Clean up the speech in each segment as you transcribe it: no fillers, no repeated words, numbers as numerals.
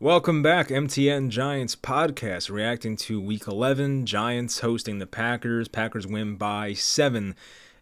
Welcome back, MTN Giants podcast, reacting to Week 11, Giants hosting the Packers. Packers win by 7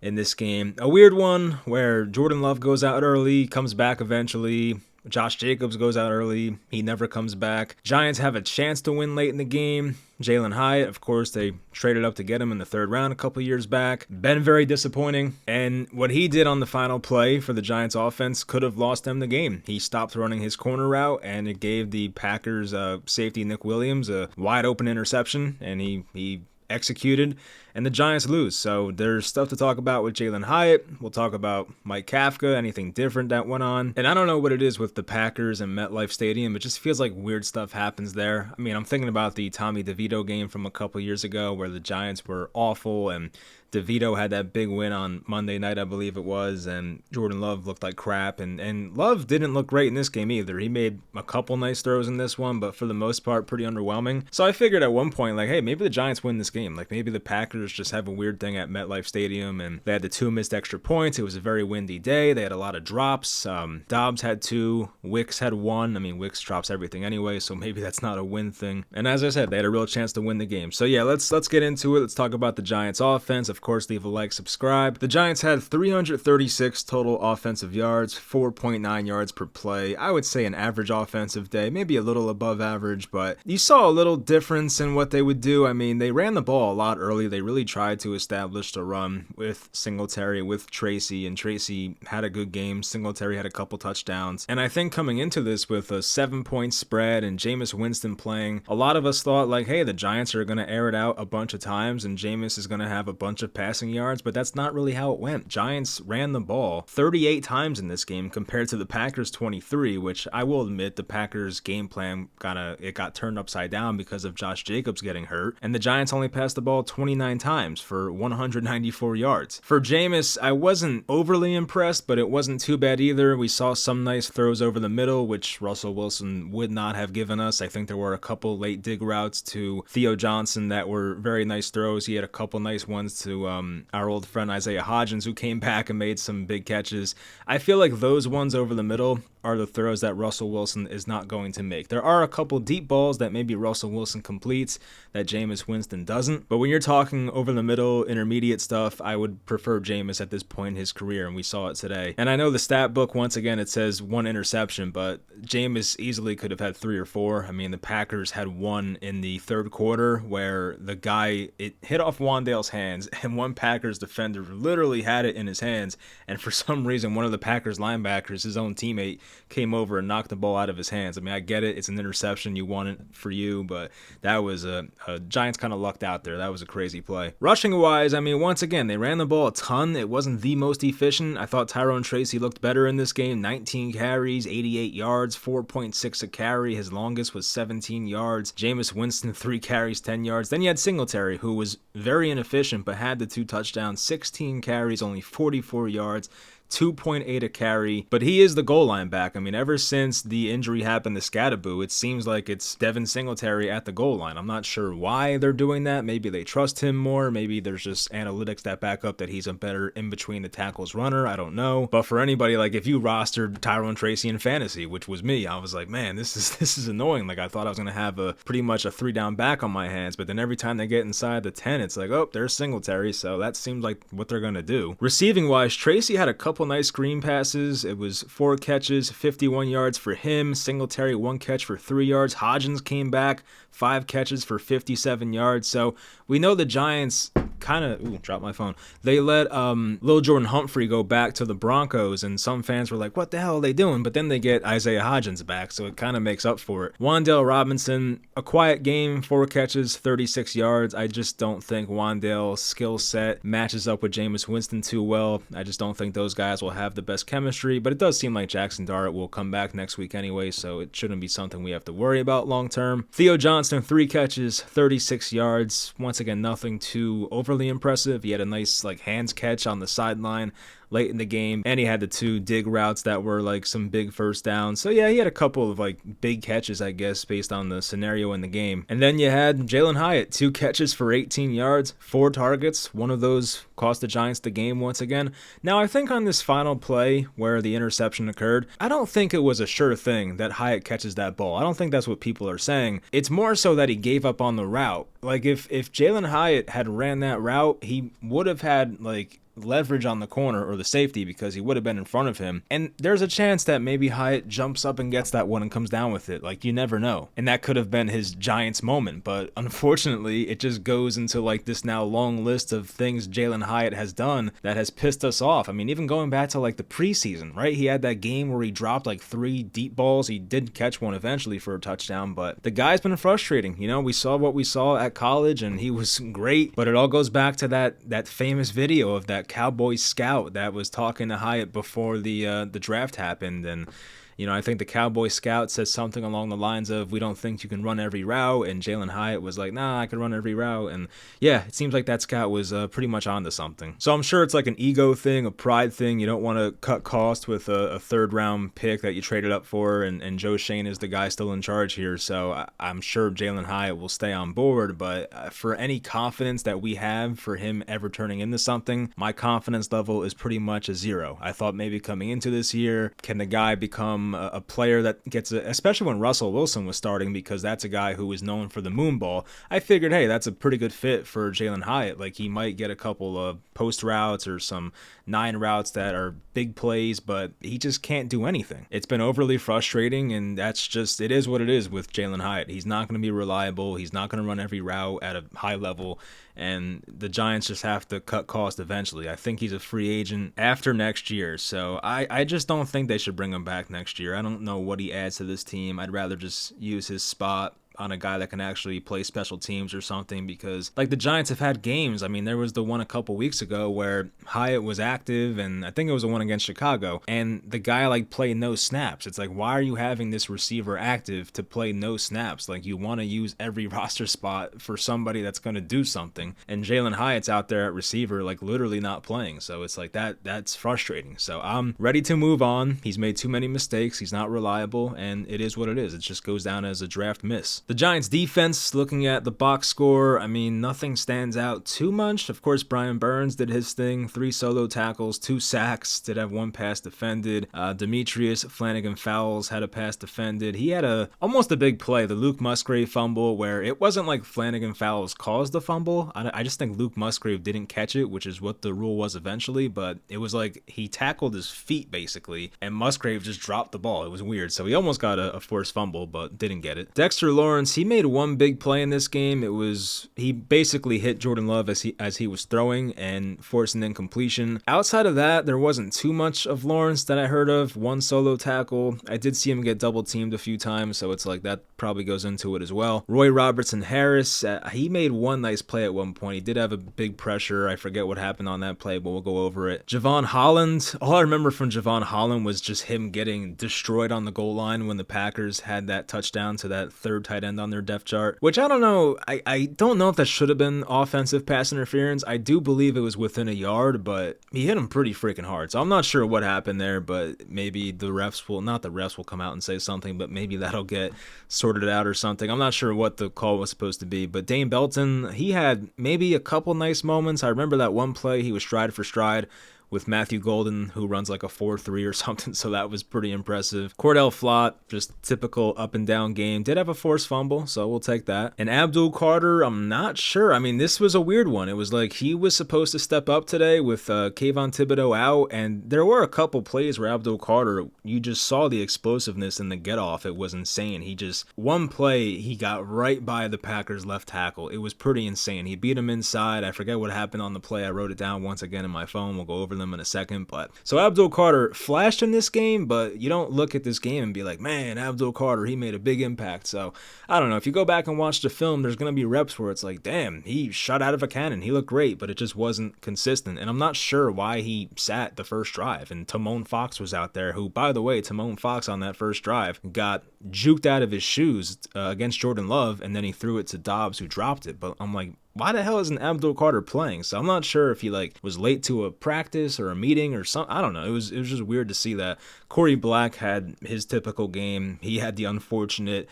in this game. A weird one where Jordan Love goes out early, comes back eventually. Josh Jacobs goes out early. He never comes back. Giants have a chance to win late in the game. Jaylen Hyatt, of course, they traded up to get him in the third round a couple years back. Been very disappointing. And what he did on the final play for the Giants offense could have lost them the game. He stopped running his corner route, and it gave the Packers safety Nick Williams a wide open interception, and he executed, and the Giants lose. So there's stuff to talk about with Jaylen Hyatt. We'll talk about Mike Kafka, anything different that went on. And I don't know what it is with the Packers and MetLife Stadium. It just feels like weird stuff happens there. I mean, I'm thinking about the Tommy DeVito game from a couple years ago where the Giants were awful and DeVito had that big win on Monday night, I believe it was, and Jordan Love looked like crap, and Love didn't look great in this game either. He made a couple nice throws in this one, but for the most part, pretty underwhelming. So I figured at one point, like, hey, maybe the Giants win this game. Like, maybe the Packers just have a weird thing at MetLife Stadium, and they had the 2 missed extra points. It was a very windy day. They had a lot of drops. Dobbs had 2. Wicks had 1. I mean, Wicks drops everything anyway, so maybe that's not a win thing. And as I said, they had a real chance to win the game. So yeah, let's get into it. Let's talk about the Giants offense. Of course, leave a like, subscribe. The Giants had 336 total offensive yards, 4.9 yards per play. I would say an average offensive day, maybe a little above average, but you saw a little difference in what they would do. I mean, they ran the ball a lot early. They really tried to establish the run with Singletary, with Tracy, and Tracy had a good game. Singletary had a couple touchdowns. And I think coming into this with a 7-point spread and Jameis Winston playing, a lot of us thought like, hey, the Giants are going to air it out a bunch of times and Jameis is going to have a bunch of passing yards, but that's not really how it went. Giants ran the ball 38 times in this game compared to the Packers 23, which I will admit the Packers game plan got turned upside down because of Josh Jacobs getting hurt, and the Giants only passed the ball 29 times for 194 yards. For Jameis, I wasn't overly impressed, but it wasn't too bad either. We saw some nice throws over the middle, which Russell Wilson would not have given us. I think there were a couple late dig routes to Theo Johnson that were very nice throws. He had a couple nice ones to our old friend Isaiah Hodgins, who came back and made some big catches. I feel like those ones over the middle are the throws that Russell Wilson is not going to make. There are a couple deep balls that maybe Russell Wilson completes that Jameis Winston doesn't. But when you're talking over the middle, intermediate stuff, I would prefer Jameis at this point in his career, and we saw it today. And I know the stat book, once again, it says 1 interception, but Jameis easily could have had 3 or 4. I mean, the Packers had 1 in the third quarter where the guy, it hit off Wandale's hands, and one Packers defender literally had it in his hands, and for some reason, one of the Packers linebackers, his own teammate, came over and knocked the ball out of his hands. I mean, I get it. It's an interception. You want it for you, but that was a Giants kind of lucked out there. That was a crazy play. Rushing-wise, I mean, once again, they ran the ball a ton. It wasn't the most efficient. I thought Tyrone Tracy looked better in this game. 19 carries, 88 yards, 4.6 a carry. His longest was 17 yards. Jameis Winston, 3 carries, 10 yards. Then you had Singletary, who was very inefficient, but had the 2 touchdowns, 16 carries, only 44 yards. 2.8 a carry, but he is the goal line back. I mean, ever since the injury happened to Scadaboo, it seems like it's Devin Singletary at the goal line. I'm not sure why they're doing that. Maybe they trust him more. Maybe there's just analytics that back up that he's a better in-between the tackles runner. I don't know. But for anybody, like if you rostered Tyrone Tracy in fantasy, which was me, I was like, man, this is annoying. Like I thought I was going to have pretty much a 3-down back on my hands, but then every time they get inside the 10, it's like, oh, there's Singletary. So that seems like what they're going to do. Receiving-wise, Tracy had a couple nice screen passes. It was 4 catches, 51 yards for him. Singletary 1 catch for 3 yards. Hodgins came back, 5 catches for 57 yards. So we know the Giants dropped my phone. They let Lil Jordan Humphrey go back to the Broncos, and some fans were like, what the hell are they doing? But then they get Isaiah Hodgins back, so it kind of makes up for it. Wandale Robinson, a quiet game, 4 catches, 36 yards. I just don't think Wandale's skill set matches up with Jameis Winston too well. I just don't think those guys will have the best chemistry, but it does seem like Jackson Dart will come back next week anyway, so it shouldn't be something we have to worry about long term. Theo Johnson, 3 catches, 36 yards. Once again, nothing too overly impressive. He had a nice hands catch on the sideline late in the game, and he had the 2 dig routes that were like some big first downs. So yeah, he had a couple of like big catches, I guess, based on the scenario in the game. And then you had Jaylen Hyatt, 2 catches for 18 yards, 4 targets. One of those cost the Giants the game once again. Now, I think on this final play where the interception occurred, I don't think it was a sure thing that Hyatt catches that ball. I don't think that's what people are saying. It's more so that he gave up on the route. Like if Jaylen Hyatt had ran that route, he would have had like leverage on the corner or the safety because he would have been in front of him. And there's a chance that maybe Hyatt jumps up and gets that one and comes down with it. Like, you never know. And that could have been his Giants moment. But unfortunately, it just goes into like this now long list of things Jaylen Hyatt has done that has pissed us off. I mean, even going back to like the preseason, right? He had that game where he dropped like 3 deep balls. He did catch one eventually for a touchdown, but the guy's been frustrating. You know, we saw what we saw at college and he was great, but it all goes back to that famous video of that Cowboy scout that was talking to Hyatt before the draft happened. And you know, I think the Cowboy scout says something along the lines of, we don't think you can run every route, and Jaylen Hyatt was like, nah, I can run every route. And yeah, it seems like that scout was pretty much onto something. So I'm sure it's like an ego thing, a pride thing. You don't want to cut cost with a 3rd round pick that you traded up for, and Joe Shane is the guy still in charge here. So I'm sure Jaylen Hyatt will stay on board, but for any confidence that we have for him ever turning into something, my confidence level is pretty much a 0. I thought maybe coming into this year, can the guy become a player that gets especially when Russell Wilson was starting, because that's a guy who was known for the moon ball. I figured, hey, that's a pretty good fit for Jaylen Hyatt. Like, he might get a couple of post routes or some 9 routes that are big plays, but he just can't do anything. It's been overly frustrating, and that's just, it is what it is with Jaylen Hyatt. He's not going to be reliable. He's not going to run every route at a high level, and the Giants just have to cut cost eventually. I think he's a free agent after next year, so I just don't think they should bring him back next year. I don't know what he adds to this team. I'd rather just use his spot on a guy that can actually play special teams or something, because like the Giants have had games. I mean, there was the one a couple weeks ago where Hyatt was active, and I think it was the one against Chicago, and the guy like played no snaps. It's like, why are you having this receiver active to play no snaps? Like, you want to use every roster spot for somebody that's going to do something, and Jaylen Hyatt's out there at receiver like literally not playing. So it's like that's frustrating. So I'm ready to move on. He's made too many mistakes. He's not reliable, and it is what it is. It just goes down as a draft miss. The Giants defense, looking at the box score, I mean, nothing stands out too much. Of course, Brian Burns did his thing, 3 solo tackles, 2 sacks, did have 1 pass defended. Demetrius Flanagan-Fowles had a pass defended. He had almost a big play, the Luke Musgrave fumble, where it wasn't like Flanagan-Fowles caused the fumble. I just think Luke Musgrave didn't catch it, which is what the rule was eventually, but it was like he tackled his feet basically, and Musgrave just dropped the ball. It was weird. So he almost got a forced fumble, but didn't get it. Dexter Lawrence, he made 1 big play in this game. He basically hit Jordan Love as he was throwing and forced an incompletion. Outside of that, there wasn't too much of Lawrence that I heard of. 1 solo tackle. I did see him get double teamed a few times, so it's like that probably goes into it as well. Roy Robertson Harris, he made 1 nice play at one point. He did have a big pressure. I forget what happened on that play, but we'll go over it. Javon Holland, all I remember from Javon Holland was just him getting destroyed on the goal line when the Packers had that touchdown to that 3rd tight end on their depth chart, which I don't know. I don't know if that should have been offensive pass interference. I do believe it was within a yard, but he hit him pretty freaking hard. So I'm not sure what happened there, but maybe the refs will come out and say something, but maybe that'll get sorted out or something. I'm not sure what the call was supposed to be, but Dane Belton, he had maybe a couple nice moments. I remember that one play, he was stride for stride with Matthew Golden, who runs like a 4.3 or something, so that was pretty impressive. Cordell Flott, just typical up and down game. Did have a forced fumble, so we'll take that. And Abdul Carter, I'm not sure. I mean, this was a weird one. It was like he was supposed to step up today with Kayvon Thibodeau out, and there were a couple plays where Abdul Carter, you just saw the explosiveness in the get-off. It was insane. One play, he got right by the Packers left tackle. It was pretty insane. He beat him inside. I forget what happened on the play. I wrote it down once again in my phone. We'll go over them in a second. But so Abdul Carter flashed in this game, but you don't look at this game and be like, man, Abdul Carter, he made a big impact. So I don't know, if you go back and watch the film, there's going to be reps where it's like, damn, he shot out of a cannon, he looked great, but it just wasn't consistent. And I'm not sure why he sat the first drive. And Timon Fox was out there, who, by the way, Timon Fox on that first drive got juked out of his shoes against Jordan Love, and then he threw it to Dobbs, who dropped it. But I'm like, why the hell isn't Abdul Carter playing? So I'm not sure if he was late to a practice or a meeting or something. I don't know. It was just weird to see that. Corey Black had his typical game. He had the unfortunate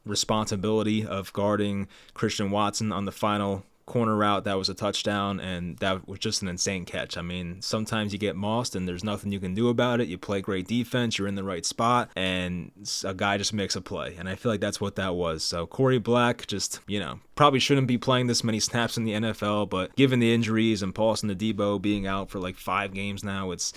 responsibility of guarding Christian Watson on the final corner route. That was a touchdown, and that was just an insane catch. I mean, sometimes you get mossed and there's nothing you can do about it. You play great defense, you're in the right spot, and a guy just makes a play, and I feel like that's what that was. So Corey Black just, probably shouldn't be playing this many snaps in the NFL, but given the injuries and Paulson Adebo being out for 5 games now, it's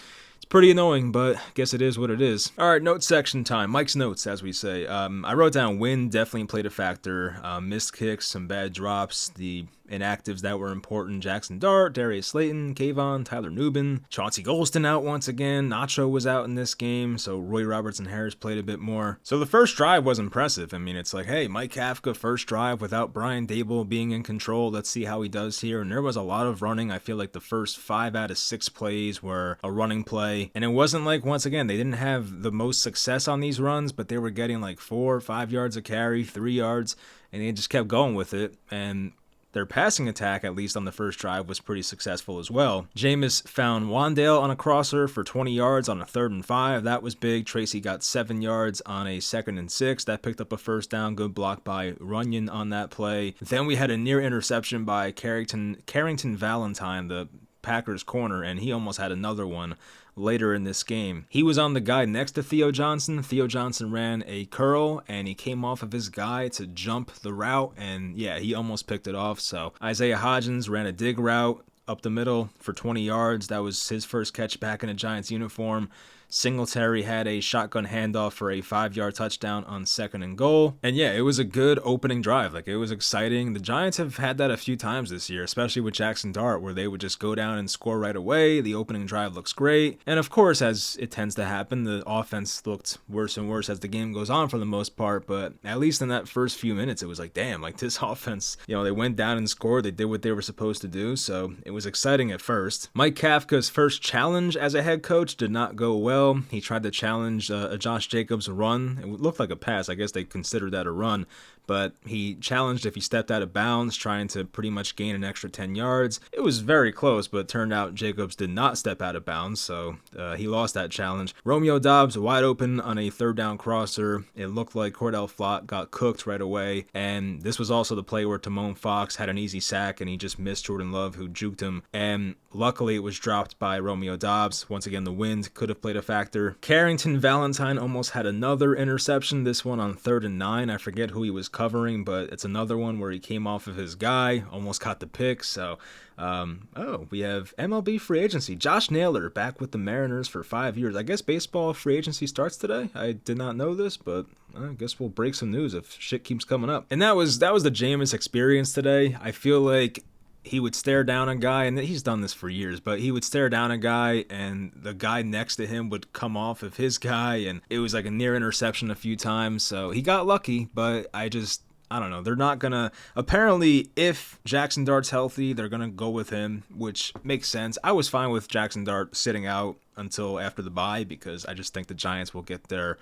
pretty annoying, but I guess it is what it is. All right, notes section time. Mike's notes, as we say. I wrote down wind definitely played a factor. Missed kicks, some bad drops, the inactives that were important. Jackson Dart, Darius Slayton, Kayvon, Tyler Nubin, Chauncey Golston out once again. Nacho was out in this game, so Roy Robertson Harris played a bit more. So the first drive was impressive. I mean, it's hey, Mike Kafka, first drive without Brian Dable being in control. Let's see how he does here. And there was a lot of running. I feel like the first 5 out of 6 plays were a running play. And it wasn't once again, they didn't have the most success on these runs, but they were getting 4 or 5 yards a carry, 3 yards, and they just kept going with it. And their passing attack, at least on the first drive, was pretty successful as well. Jameis found Wandale on a crosser for 20 yards on a 3rd and 5. That was big. Tracy got 7 yards on a 2nd and 6. That picked up a first down. Good block by Runyon on that play. Then we had a near interception by Carrington Valentine, the Packers corner, and he almost had another one later in this game. He was on the guy next to Theo Johnson. Theo Johnson ran a curl, and he came off of his guy to jump the route, and yeah, he almost picked it off. So Isaiah Hodgins ran a dig route up the middle for 20 yards. That was his first catch back in a Giants uniform. Singletary had a shotgun handoff for a 5-yard touchdown on 2nd and goal. And yeah, it was a good opening drive. It was exciting. The Giants have had that a few times this year, especially with Jackson Dart, where they would just go down and score right away. The opening drive looks great. And of course, as it tends to happen, the offense looked worse and worse as the game goes on for the most part. But at least in that first few minutes, it was damn, this offense, they went down and scored. They did what they were supposed to do. So it was exciting at first. Mike Kafka's first challenge as a head coach did not go well. He tried to challenge a Josh Jacobs run. It looked like a pass. I guess they considered that a run. But he challenged if he stepped out of bounds, trying to pretty much gain an extra 10 yards. It was very close, but it turned out Jacobs did not step out of bounds, so he lost that challenge. Romeo Doubs wide open on a 3rd down crosser. It looked like Cordell Flott got cooked right away, and this was also the play where Timon Fox had an easy sack, and he just missed Jordan Love, who juked him, and luckily it was dropped by Romeo Doubs. Once again, the wind could have played a factor. Carrington Valentine almost had another interception, this one on 3rd and 9. I forget who he was covering, but it's another one where he came off of his guy, almost caught the pick. So we have MLB free agency. Josh Naylor back with the Mariners for 5 years. I guess baseball free agency starts today. I did not know this, but I guess we'll break some news if shit keeps coming up. And that was the Jameis experience today. I feel like he would stare down a guy, and he's done this for years, but he would stare down a guy, and the guy next to him would come off of his guy, and it was a near interception a few times. So he got lucky, but I don't know. They're not going to... Apparently, if Jackson Dart's healthy, they're going to go with him, which makes sense. I was fine with Jackson Dart sitting out until after the bye, because I just think the Giants will get their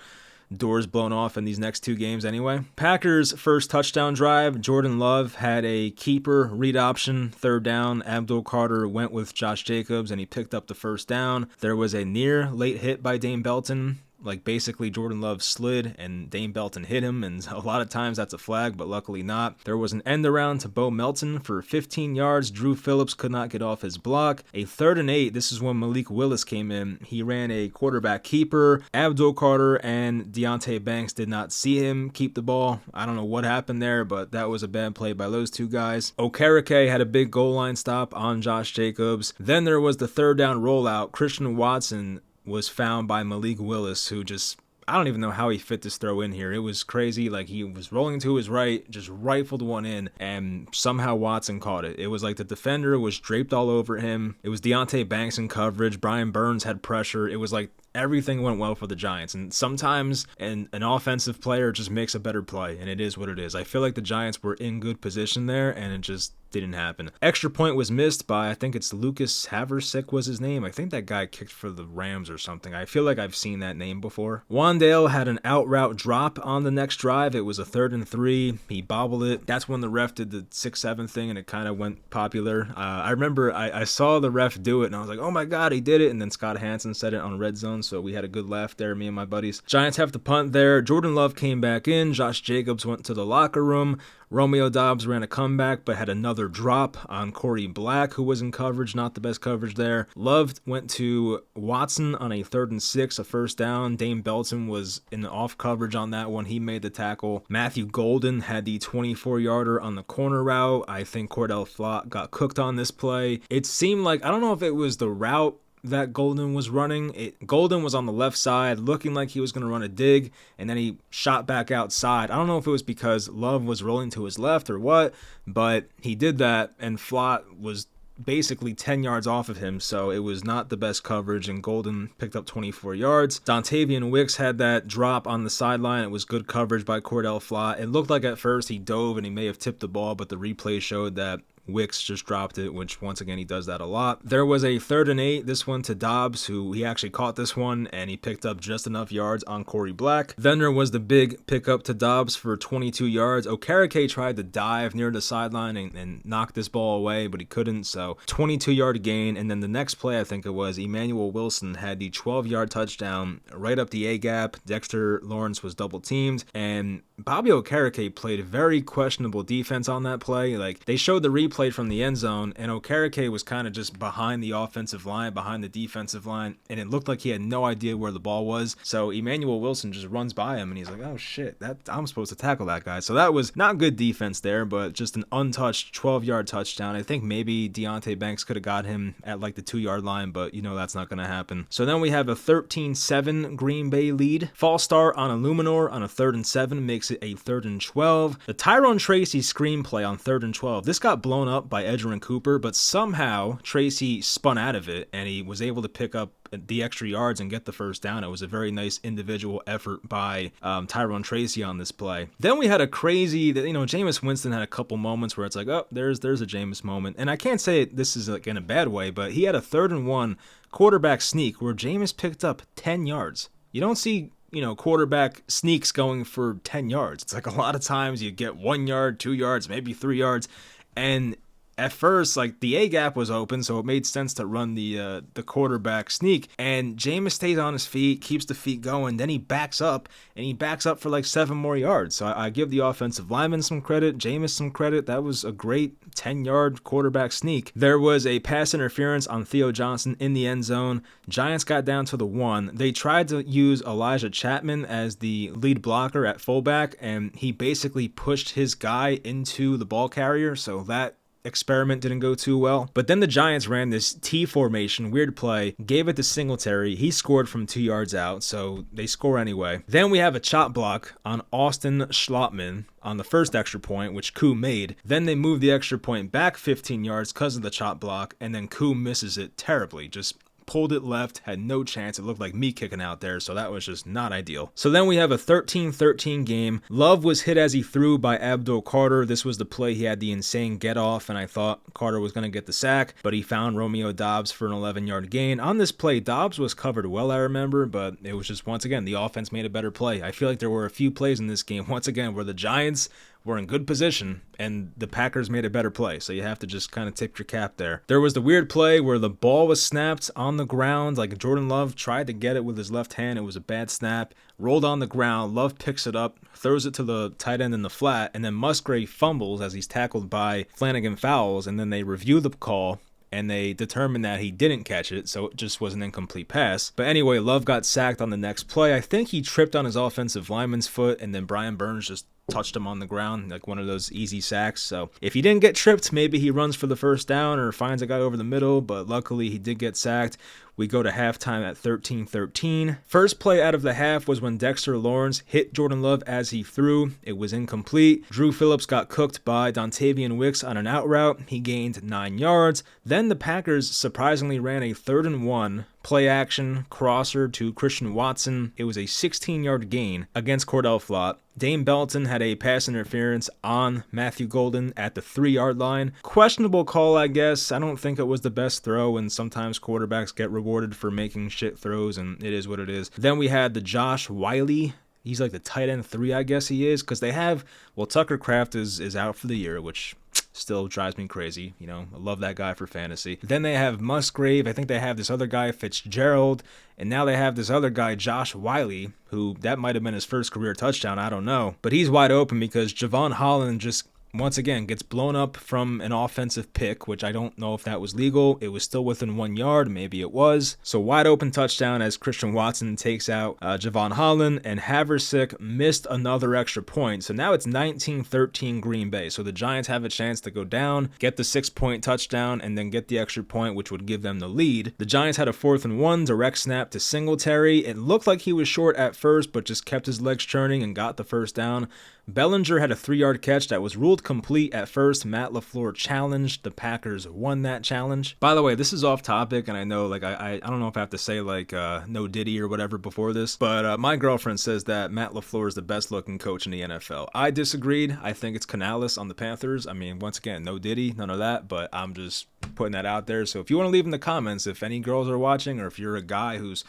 doors blown off in these next 2 games anyway. Packers' first touchdown drive. Jordan Love had a keeper read option, 3rd down. Abdul Carter went with Josh Jacobs, and he picked up the first down. There was a near late hit by Dane Belton. Basically Jordan Love slid and Dane Belton hit him, and a lot of times that's a flag, but luckily not. There was an end around to Bo Melton for 15 yards. Drew Phillips could not get off his block. A 3rd and 8, this is when Malik Willis came in. He ran a quarterback keeper. Abdul Carter and Deontay Banks did not see him keep the ball. I don't know what happened there, but that was a bad play by those 2 guys. Okereke had a big goal line stop on Josh Jacobs. Then there was the 3rd down rollout. Christian Watson was found by Malik Willis, who just, I don't even know how he fit this throw in here. It was crazy. He was rolling to his right, just rifled one in, and somehow Watson caught it. It was the defender was draped all over him. It was Deontay Banks in coverage. Brian Burns had pressure. It was everything went well for the Giants. And sometimes an offensive player just makes a better play, and it is what it is. I feel like the Giants were in good position there, and it just didn't happen. Extra point was missed by, I think it's Lucas Haversick was his name. I think that guy kicked for the Rams or something. I feel like I've seen that name before. Wandale had an out route drop on the next drive. It was a 3rd and 3. He bobbled it. That's when the ref did the 6-7 thing, and it kind of went popular. I remember I saw the ref do it, and I was like, oh my God, he did it. And then Scott Hansen said it on Red Zone, so we had a good laugh there, me and my buddies. Giants have to punt there. Jordan Love came back in. Josh Jacobs went to the locker room. Romeo Doubs ran a comeback but had another drop on Corey Black, who was in coverage, not the best coverage there. Love went to Watson on a 3rd and 6, a first down. Dame Belton was in the off coverage on that one. He made the tackle. Matthew Golden had the 24-yarder on the corner route. I think Cordell Flott got cooked on this play. It seemed like, I don't know if it was the route that Golden was running. Golden was on the left side looking like he was going to run a dig, and then he shot back outside. I don't know if it was because Love was rolling to his left or what, but he did that, and Flott was basically 10 yards off of him, so it was not the best coverage, and Golden picked up 24 yards. Dontavian Wicks had that drop on the sideline. It was good coverage by Cordell Flott. It looked like at first he dove and he may have tipped the ball, but the replay showed that Wicks just dropped it, which once again he does that a lot. There was a 3rd and 8, this one to Dobbs, who he actually caught this one and he picked up just enough yards on Corey Black. Then there was the big pickup to Dobbs for 22 yards. Okereke tried to dive near the sideline and knock this ball away, but he couldn't, so 22-yard gain. And then the next play, I think it was, Emmanuel Wilson had the 12-yard touchdown right up the A-gap. Dexter Lawrence was double teamed, and Bobby Okereke played very questionable defense on that play. Like, they showed the replay from the end zone, and Okereke was kind of just behind the offensive line, behind the defensive line, and it looked like he had no idea where the ball was. So Emmanuel Wilson just runs by him, and he's like, oh shit, I'm supposed to tackle that guy. So that was not good defense there, but just an untouched 12-yard touchdown. I think maybe Deonte Banks could have got him at like the 2-yard line, but you know that's not going to happen. So then we have a 13-7 Green Bay lead. False start on Illuminor on a 3rd and 7 makes it a 3rd and 12. The Tyrone Tracy screenplay on 3rd and 12. This got blown up by Edgerrin Cooper, but somehow Tracy spun out of it and he was able to pick up the extra yards and get the first down. It was a very nice individual effort by Tyrone Tracy on this play. Then we had a crazy, Jameis Winston had a couple moments where it's like, oh, there's a Jameis moment. And I can't say this is like in a bad way, but he had a 3rd and 1 quarterback sneak where Jameis picked up 10 yards. You don't see quarterback sneaks going for 10 yards. It's like a lot of times you get 1 yard, 2 yards, maybe 3 yards. And at first, like, the A-gap was open, so it made sense to run the quarterback sneak. And Jameis stays on his feet, keeps the feet going, then he backs up, and he backs up for like 7 more yards. So I give the offensive lineman some credit, Jameis some credit. That was a great 10-yard quarterback sneak. There was a pass interference on Theo Johnson in the end zone. Giants got down to the 1. They tried to use Elijah Chapman as the lead blocker at fullback, and he basically pushed his guy into the ball carrier, so that experiment didn't go too well. But then the Giants ran this T formation, weird play, gave it to Singletary. He scored from 2 yards out, so they score anyway. Then we have a chop block on Austin Schlottman on the first extra point, which Koo made. Then they move the extra point back 15 yards because of the chop block, and then Koo misses it terribly. Just pulled it left, had no chance. It looked like me kicking out there, so that was just not ideal. So then we have a 13-13 game. Love was hit as he threw by Abdul Carter. This was the play he had the insane get off, and I thought Carter was going to get the sack, but he found Romeo Doubs for an 11-yard gain. On this play, Doubs was covered well, I remember, but it was just, once again, the offense made a better play. I feel like there were a few plays in this game, once again, where the Giants were in good position and the Packers made a better play, so you have to just kind of tip your cap there. There was the weird play where the ball was snapped on the ground, like Jordan Love tried to get it with his left hand. It was a bad snap, rolled on the ground. Love picks it up, throws it to the tight end in the flat, and then Musgrave fumbles as he's tackled by Flanagan Fowles, and then they review the call and they determined that he didn't catch it, so it just was an incomplete pass. But anyway, Love got sacked on the next play. I think he tripped on his offensive lineman's foot, and then Brian Burns just touched him on the ground, like one of those easy sacks. So if he didn't get tripped, maybe he runs for the first down or finds a guy over the middle, but luckily he did get sacked. We go to halftime at 13-13. First play out of the half was when Dexter Lawrence hit Jordan Love as he threw. It was incomplete. Drew Phillips got cooked by Dontavian Wicks on an out route. He gained 9 yards. Then the Packers surprisingly ran a 3rd and 1. Play action, crosser to Christian Watson. It was a 16-yard gain against Cordell Flott. Dane Belton had a pass interference on Matthew Golden at the 3-yard line. Questionable call, I guess. I don't think it was the best throw, and sometimes quarterbacks get rewarded for making shit throws, and it is what it is. Then we had the Josh Wiley. He's like the tight end 3, I guess he is, because they have, well, Tucker Kraft is out for the year, which still drives me crazy. You know, I love that guy for fantasy. Then they have Musgrave. I think they have this other guy, Fitzgerald. And now they have this other guy, Josh Wiley, who that might have been his first career touchdown. I don't know. But he's wide open because Javon Holland just once again gets blown up from an offensive pick, which I don't know if that was legal. It was still within 1 yard. Maybe it was. So wide open touchdown as Christian Watson takes out Javon Holland, and Haversick missed another extra point. So now it's 19-13 Green Bay. So the Giants have a chance to go down, get the 6-point touchdown, and then get the extra point, which would give them the lead. The Giants had a 4th and 1 direct snap to Singletary. It looked like he was short at first, but just kept his legs churning and got the first down. Bellinger had a 3-yard catch that was ruled complete at first. Matt LaFleur challenged. The Packers won that challenge. By the way, this is off topic, and I know like I don't know if I have to say like no Diddy or whatever before this, but my girlfriend says that Matt LaFleur is the best looking coach in the NFL. I disagreed. I think it's Canales on the Panthers. I mean, once again, no Diddy, none of that, but I'm just putting that out there. So if you want to leave in the comments, if any girls are watching, or if you're a guy who's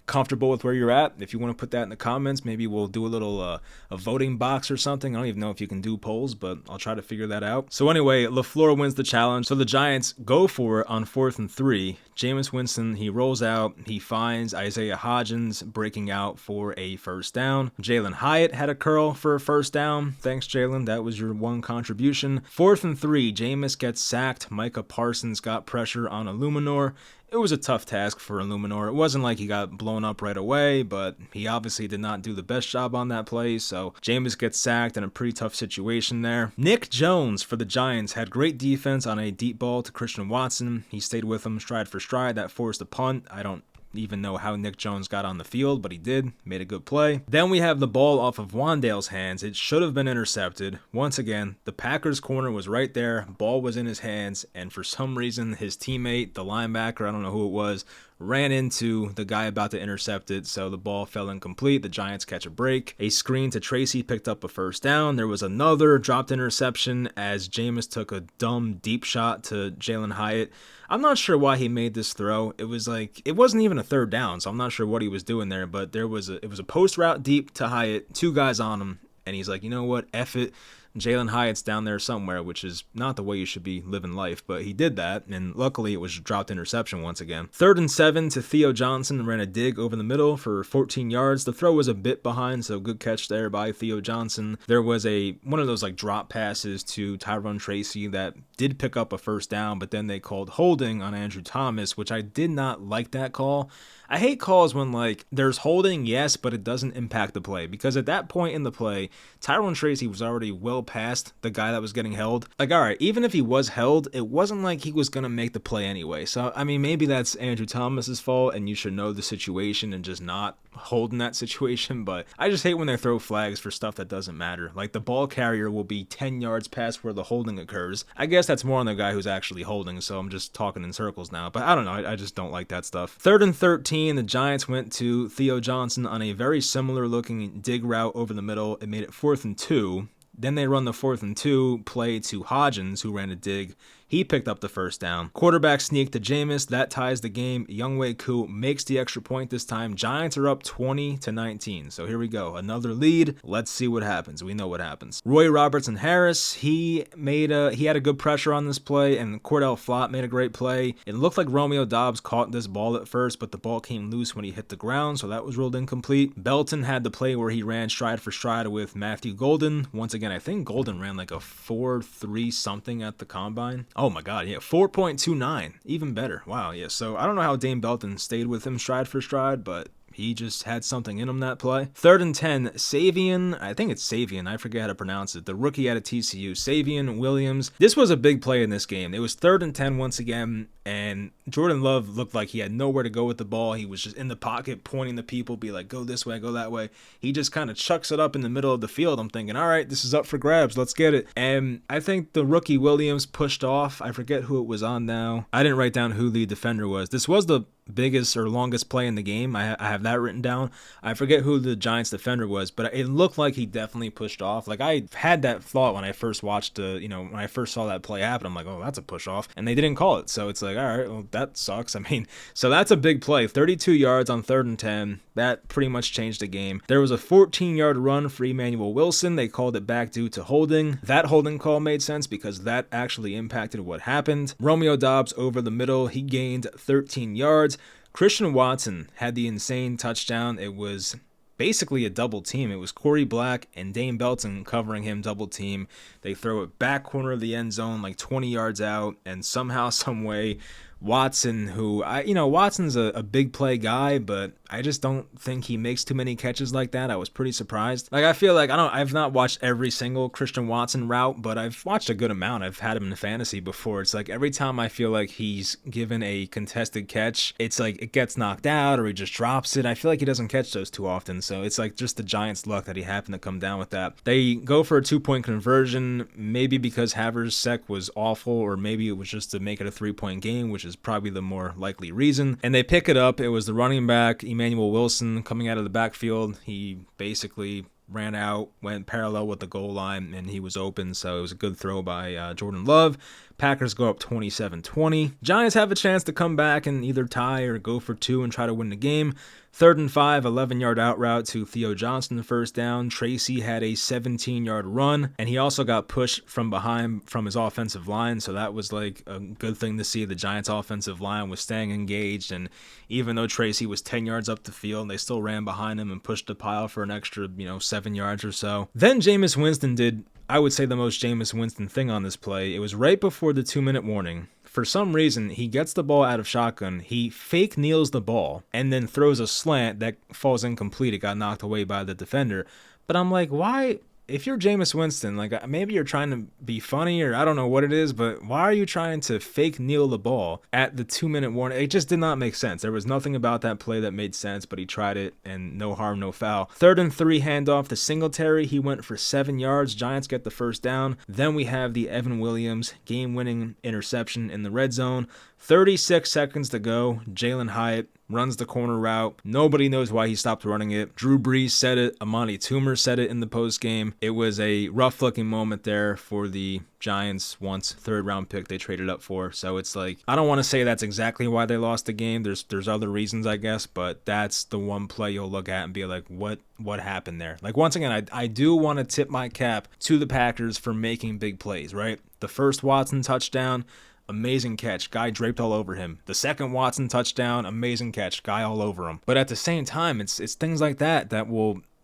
comfortable with where you're at, if you want to put that in the comments, maybe we'll do a little a voting box or something. I don't even know if you can do polls, but I'll try to figure that out. So anyway, LaFleur wins the challenge. So the Giants go for it on 4th and 3. Jameis Winston, he rolls out. He finds Isaiah Hodgins breaking out for a first down. Jaylen Hyatt had a curl for a first down. Thanks, Jaylen. That was your one contribution. 4th and 3, Jameis gets sacked. Micah Parsons got pressure on Illuminor. It was a tough task for Illuminor. It wasn't like he got blown up right away, but he obviously did not do the best job on that play, so Jameis gets sacked in a pretty tough situation there. Nick Jones for the Giants had great defense on a deep ball to Christian Watson. He stayed with him stride for stride. That forced a punt. I don't even know how Nick Jones got on the field, but he did. Made a good play. Then we have the ball off of Wandale's hands. It should have been intercepted. Once again, the Packers corner was right there. Ball was in his hands, and for some reason, his teammate, the linebacker, I don't know who it was, ran into the guy about to intercept it, so the ball fell incomplete. The Giants catch a break. A screen to Tracy picked up a first down. There was another dropped interception as Jameis took a dumb deep shot to Jaylen Hyatt. I'm not sure why he made this throw. It was like, it wasn't even a 3rd down, so I'm not sure what he was doing there, but it was a post route deep to Hyatt, 2 guys on him, and he's like, you know what, F it. Jaylen Hyatt's down there somewhere, which is not the way you should be living life, but he did that, and luckily it was a dropped interception once again. 3rd and 7 to Theo Johnson, ran a dig over the middle for 14 yards. The throw was a bit behind, so good catch there by Theo Johnson. There was one of those like drop passes to Tyrone Tracy that did pick up a first down, but then they called holding on Andrew Thomas, which I did not like that call. I hate calls when like there's holding, yes, but it doesn't impact the play, because at that point in the play, Tyrone Tracy was already well past the guy that was getting held. Like, all right, even if he was held, it wasn't like he was going to make the play anyway. So, I mean, maybe that's Andrew Thomas's fault and you should know the situation and just not hold in that situation, but I just hate when they throw flags for stuff that doesn't matter. Like, the ball carrier will be 10 yards past where the holding occurs. I guess that's more on the guy who's actually holding, so I'm just talking in circles now, but I don't know, I just don't like that stuff. 3rd and 13, the Giants went to Theo Johnson on a very similar looking dig route over the middle. It made it 4th and 2. Then they run the 4th and 2 play to Hodgins, who ran a dig. He picked up the first down. Quarterback sneak to Jameis. That ties the game. Younghoe Koo makes the extra point this time. Giants are up 20-19. So here we go. Another lead. Let's see what happens. We know what happens. Roy Robertson Harris, he had a good pressure on this play, and Cordell Flott made a great play. It looked like Romeo Doubs caught this ball at first, but the ball came loose when he hit the ground, so that was ruled incomplete. Belton had the play where he ran stride for stride with Matthew Golden. Once again, I think Golden ran like a 4.3 something at the combine. Oh my God, yeah, 4.29, even better. Wow, yeah, so I don't know how Dane Belton stayed with him stride for stride, but He just had something in him that play. 3rd and 10, Savion, I think it's Savion, I forget how to pronounce it, the rookie out of TCU, Savion Williams. This was a big play in this game. It was 3rd and 10 once again, and Jordan Love looked like he had nowhere to go with the ball. He was just in the pocket pointing to people, be like, go this way, go that way. He just kind of chucks it up in the middle of the field. I'm thinking, all right, this is up for grabs. Let's get it. And I think the rookie Williams pushed off. I forget who it was on now. I didn't write down who the defender was. This was the biggest or longest play in the game. I have that written down. I forget who the Giants defender was, but it looked like he definitely pushed off. Like, I had that thought when I first watched when I first saw that play happen. I'm like, oh, that's a push off, and they didn't call it. So it's like, all right, well, that sucks. I mean, so that's a big play. 32 yards on 3rd and 10. That pretty much changed the game. There was a 14-yard run for Emmanuel Wilson. They called it back due to holding. That holding call made sense because that actually impacted what happened. Romeo Doubs over the middle. He gained 13 yards. Christian Watson had the insane touchdown. It was basically a double team. It was Corey Black and Dane Belton covering him double team. They throw it back corner of the end zone like 20 yards out, and somehow, some way, Watson, Watson's a big play guy, but I just don't think he makes too many catches like that. I was pretty surprised. Like, I feel like I've not watched every single Christian Watson route, but I've watched a good amount. I've had him in fantasy before. It's like every time I feel like he's given a contested catch, it's like it gets knocked out or he just drops it. I feel like he doesn't catch those too often, so it's like just the Giants' luck that he happened to come down with that. They go for a 2-point conversion, maybe because Haversack was awful, or maybe it was just to make it a 3-point game, which is probably the more likely reason. And they pick it up. It was the running back, Emmanuel Wilson, coming out of the backfield. He basically ran out, went parallel with the goal line, and he was open, so it was a good throw by Jordan Love. Packers go up 27-20. Giants have a chance to come back and either tie or go for 2 and try to win the game. 3rd and 5, 11-yard out route to Theo Johnson, the first down. Tracy had a 17-yard run, and he also got pushed from behind from his offensive line, so that was like a good thing to see. The Giants' offensive line was staying engaged, and even though Tracy was 10 yards up the field, they still ran behind him and pushed the pile for an extra, 7 yards or so. Then Jameis Winston did, I would say, the most Jameis Winston thing on this play. It was right before the 2-minute warning. For some reason, he gets the ball out of shotgun, he fake kneels the ball, and then throws a slant that falls incomplete. It got knocked away by the defender. But I'm like, why? If you're Jameis Winston, like, maybe you're trying to be funny, or I don't know what it is, but why are you trying to fake kneel the ball at the 2-minute warning? It just did not make sense. There was nothing about that play that made sense, but he tried it, and no harm, no foul. 3rd and 3 handoff to Singletary. He went for 7 yards. Giants get the first down. Then we have the Evan Williams game-winning interception in the red zone. 36 seconds to go. Jaylen Hyatt runs the corner route. Nobody knows why he stopped running it. Drew Brees said it. Amani Toomer said it in the postgame. It was a rough-looking moment there for the Giants once 3rd-round pick they traded up for. So it's like, I don't want to say that's exactly why they lost the game. There's other reasons, I guess, but that's the one play you'll look at and be like, what happened there? Like, once again, I do want to tip my cap to the Packers for making big plays, right? The first Watson touchdown, amazing catch, guy draped all over him. The second Watson touchdown, amazing catch, guy all over him. But at the same time, it's things like that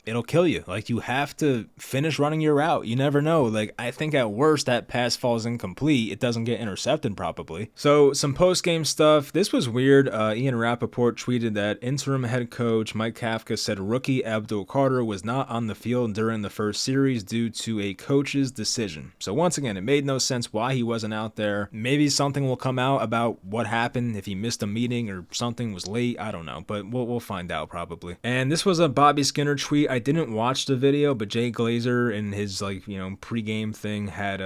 it'll kill you. Like, you have to finish running your route. You never know. Like, I think at worst that pass falls incomplete. It doesn't get intercepted probably. So some post-game stuff. This was weird. Ian Rappaport tweeted that interim head coach Mike Kafka said rookie Abdul Carter was not on the field during the first series due to a coach's decision. So once again, it made no sense why he wasn't out there. Maybe something will come out about what happened, if he missed a meeting or something was late. I don't know, but we'll find out probably. And this was a Bobby Skinner tweet. I didn't watch the video, but Jay Glazer in his pregame thing had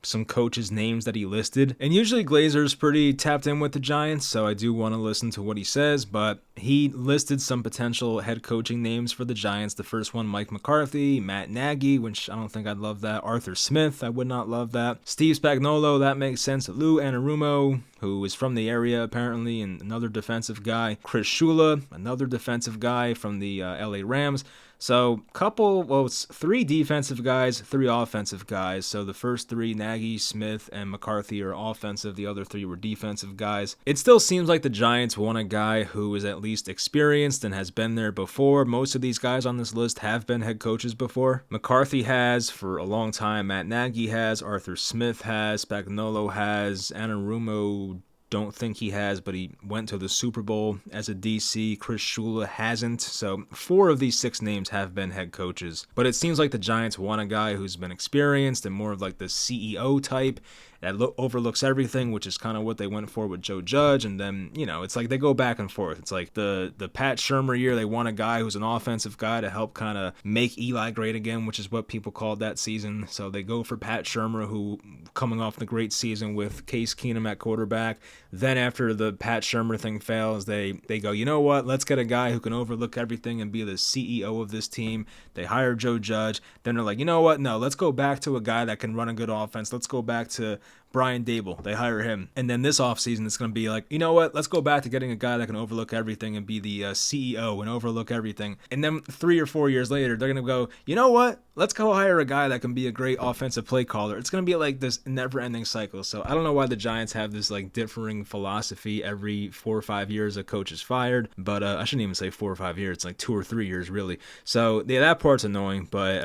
some coaches' names that he listed. And usually Glazer's pretty tapped in with the Giants, so I do want to listen to what he says, but he listed some potential head coaching names for the Giants. The first one, Mike McCarthy, Matt Nagy, which I don't think I'd love that. Arthur Smith, I would not love that. Steve Spagnuolo, that makes sense. Lou Anarumo, who is from the area apparently, and another defensive guy. Chris Shula, another defensive guy from the LA Rams. So it's 3 defensive guys, 3 offensive guys. So the first 3, Nagy, Smith, and McCarthy, are offensive. The other 3 were defensive guys. It still seems like the Giants want a guy who is at least experienced and has been there before. Most of these guys on this list have been head coaches before. McCarthy has for a long time. Matt Nagy has. Arthur Smith has. Spagnuolo has. Anarumo don't think he has, but he went to the Super Bowl as a DC. Chris Shula hasn't. So 4 of these 6 names have been head coaches. But it seems like the Giants want a guy who's been experienced and more of like the CEO type that overlooks everything, which is kind of what they went for with Joe Judge. And then, it's like they go back and forth. It's like the Pat Shurmur year, they want a guy who's an offensive guy to help kind of make Eli great again, which is what people called that season. So they go for Pat Shurmur, who coming off the great season with Case Keenum at quarterback. Then after the Pat Shurmur thing fails, they go, you know what, let's get a guy who can overlook everything and be the CEO of this team. They hire Joe Judge. Then they're like, you know what, no, let's go back to a guy that can run a good offense. Let's go back to Brian Dable. They hire him. And then this offseason, it's going to be like, you know what, let's go back to getting a guy that can overlook everything and be the CEO and overlook everything. And then 3 or 4 years later, they're going to go, you know what, let's go hire a guy that can be a great offensive play caller. It's going to be like this never-ending cycle. So I don't know why the Giants have this like differing philosophy every 4 or 5 years a coach is fired. But I shouldn't even say 4 or 5 years. It's like 2 or 3 years, really. So yeah, that part's annoying, but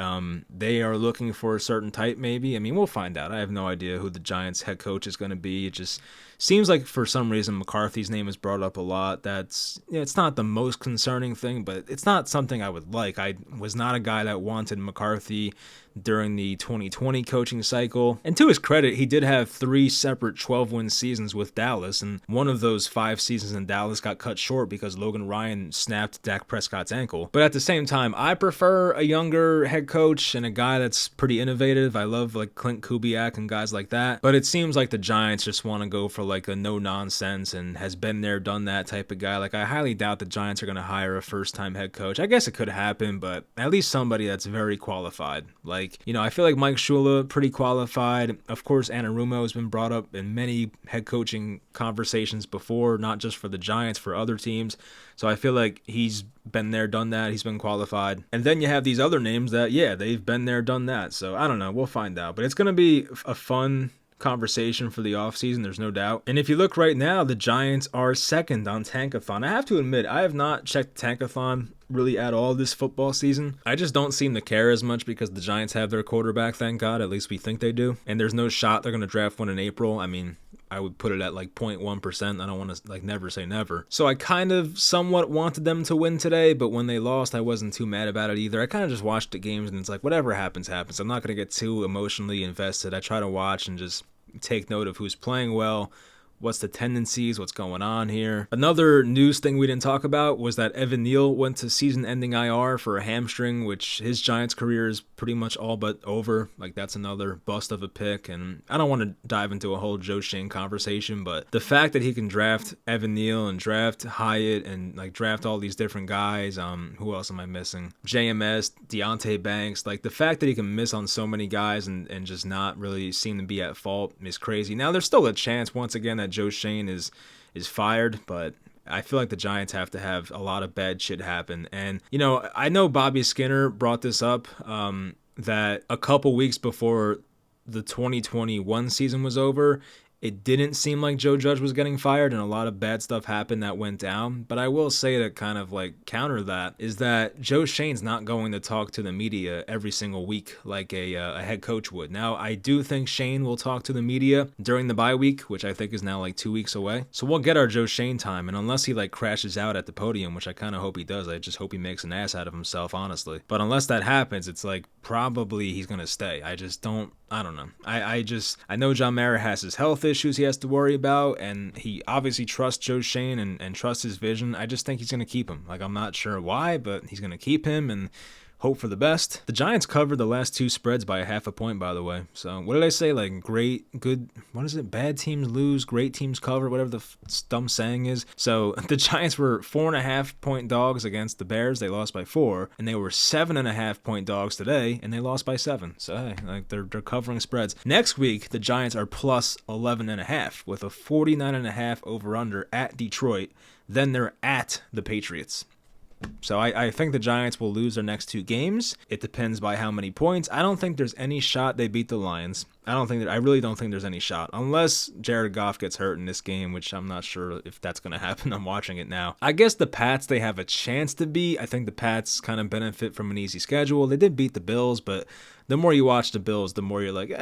they are looking for a certain type maybe. I mean, we'll find out. I have no idea who the Giants head coach is going to be. It just seems like for some reason McCarthy's name is brought up a lot. That's it's not the most concerning thing, but it's not something I would like. I was not a guy that wanted McCarthy during the 2020 coaching cycle. And to his credit, he did have 3 separate 12-win seasons with Dallas, and one of those 5 seasons in Dallas got cut short because Logan Ryan snapped Dak Prescott's ankle. But at the same time, I prefer a younger head coach and a guy that's pretty innovative. I love like Clint Kubiak and guys like that. But it seems like the Giants just want to go for like a no-nonsense and has been there, done that type of guy. Like I highly doubt the Giants are going to hire a first-time head coach. I guess it could happen, but at least somebody that's very qualified. Like, I feel like Mike Shula, pretty qualified. Of course, Anarumo has been brought up in many head coaching conversations before, not just for the Giants, for other teams. So I feel like he's been there, done that. He's been qualified. And then you have these other names that, they've been there, done that. So I don't know. We'll find out. But it's going to be a fun conversation for the offseason, there's no doubt. And if you look right now, the Giants are second on Tankathon. I have to admit, I have not checked Tankathon really at all this football season. I just don't seem to care as much because the Giants have their quarterback, thank God. At least we think they do. And there's no shot they're going to draft one in April. I mean, I would put it at like 0.1%. I don't want to like never say never. So I kind of somewhat wanted them to win today, but when they lost, I wasn't too mad about it either. I kind of just watched the games and it's like whatever happens, happens. I'm not going to get too emotionally invested. I try to watch and just take note of who's playing well, what's the tendencies, what's going on here. Another news thing we didn't talk about was that Evan Neal went to season-ending IR for a hamstring, which his Giants career is pretty much all but over. Like, that's another bust of a pick, and I don't want to dive into a whole Joe Schoen conversation, but the fact that he can draft Evan Neal and draft Hyatt and, like, draft all these different guys, who else am I missing? JMS, Deontay Banks, like, the fact that he can miss on so many guys and just not really seem to be at fault is crazy. Now, there's still a chance, once again, that Joe Schoen is fired, but I feel like the Giants have to have a lot of bad shit happen. And, I know Bobby Skinner brought this up, that a couple weeks before the 2021 season was over, it didn't seem like Joe Judge was getting fired and a lot of bad stuff happened that went down. But I will say to kind of like counter that is that Joe Schoen's not going to talk to the media every single week like a head coach would. Now, I do think Schoen will talk to the media during the bye week, which I think is now like 2 weeks away. So we'll get our Joe Schoen time. And unless he like crashes out at the podium, which I kind of hope he does, I just hope he makes an ass out of himself, honestly. But unless that happens, it's like probably he's going to stay. I don't know. I know John Mara has his health issues he has to worry about, and he obviously trusts Joe Schoen and trusts his vision. I just think he's going to keep him. Like, I'm not sure why, but he's going to keep him and hope for the best. The Giants covered the last 2 spreads by 0.5 point, by the way. So what did I say? Like what is it? Bad teams lose, great teams cover, whatever the dumb saying is. So the Giants were 4.5 point dogs against the Bears. They lost by 4, and they were 7.5 point dogs today, and they lost by 7. So hey, like they're covering spreads. Next week, the Giants are plus 11.5 with a 49.5 over under at Detroit. Then they're at the Patriots. So I think the Giants will lose their next 2 games. It depends by how many points. I don't think there's any shot they beat the Lions. I really don't think there's any shot. Unless Jared Goff gets hurt in this game, which I'm not sure if that's going to happen. I'm watching it now. I guess the Pats, they have a chance to beat. I think the Pats kind of benefit from an easy schedule. They did beat the Bills, but the more you watch the Bills, the more you're like,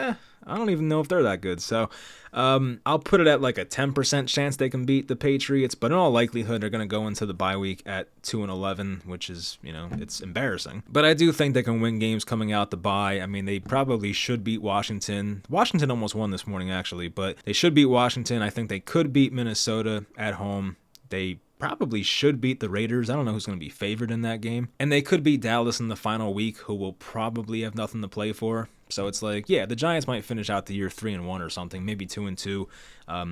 I don't even know if they're that good. So I'll put it at like a 10% chance they can beat the Patriots, but in all likelihood, they're going to go into the bye week at 2-11, which is, it's embarrassing. But I do think they can win games coming out the bye. I mean, they probably should beat Washington. Washington almost won this morning, actually, but they should beat Washington. I think they could beat Minnesota at home. They probably should beat the Raiders. I don't know who's going to be favored in that game. And they could beat Dallas in the final week, who will probably have nothing to play for. So it's like, yeah, the Giants might finish out the year 3-1 or something, maybe 2-2.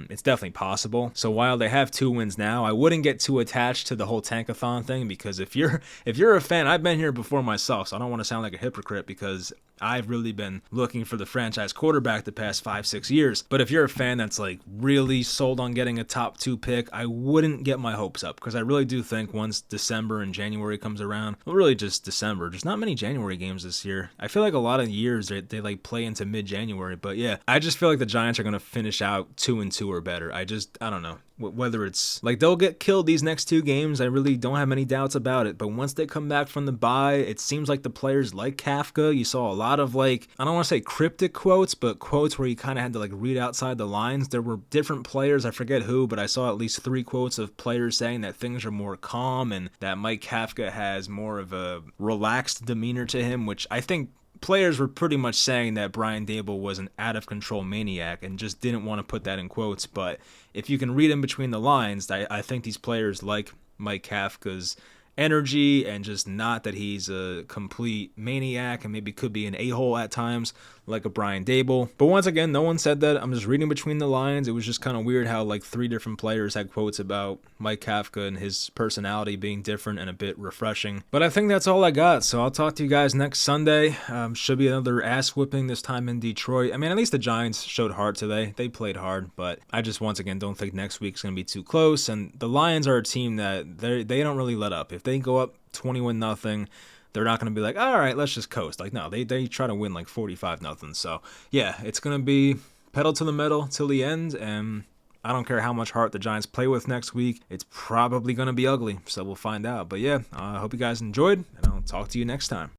It's definitely possible. So while they have 2 wins now, I wouldn't get too attached to the whole tankathon thing, because if you're a fan, I've been here before myself, so I don't want to sound like a hypocrite, because I've really been looking for the franchise quarterback the past 5-6 years. But if you're a fan that's like really sold on getting a top 2 pick, I wouldn't get my hopes up, because I really do think once December and January comes around, well, really just December, there's not many January games this year. I feel like a lot of years they like play into mid-January, but yeah, I just feel like the Giants are going to finish out 2-2 or better. I don't know. Whether it's like they'll get killed these next 2 games, I really don't have any doubts about it. But once they come back from the bye, it seems like the players like Kafka. You saw a lot of like, I don't want to say cryptic quotes, but quotes where you kind of had to like read outside the lines. There were different players, I forget who, but I saw at least 3 quotes of players saying that things are more calm and that Mike Kafka has more of a relaxed demeanor to him, which I think players were pretty much saying that Brian Daboll was an out-of-control maniac and just didn't want to put that in quotes. But if you can read in between the lines, I think these players like Mike Kafka's energy and just not that he's a complete maniac and maybe could be an a-hole at times like a Brian Daboll. But once again, no one said that. I'm just reading between the lines. It was just kind of weird how like 3 different players had quotes about Mike Kafka and his personality being different and a bit refreshing. But I think that's all I got. So I'll talk to you guys next Sunday. Should be another ass whipping, this time in Detroit. I mean, at least the Giants showed heart today. They played hard, but I just once again don't think next week's going to be too close. And the Lions are a team that they don't really let up. If they go up 21-0, they're not going to be like, all right, let's just coast. Like, no, they try to win like 45-0. So, yeah, it's going to be pedal to the metal till the end. And I don't care how much heart the Giants play with next week. It's probably going to be ugly. So we'll find out. But, yeah, I hope you guys enjoyed, and I'll talk to you next time.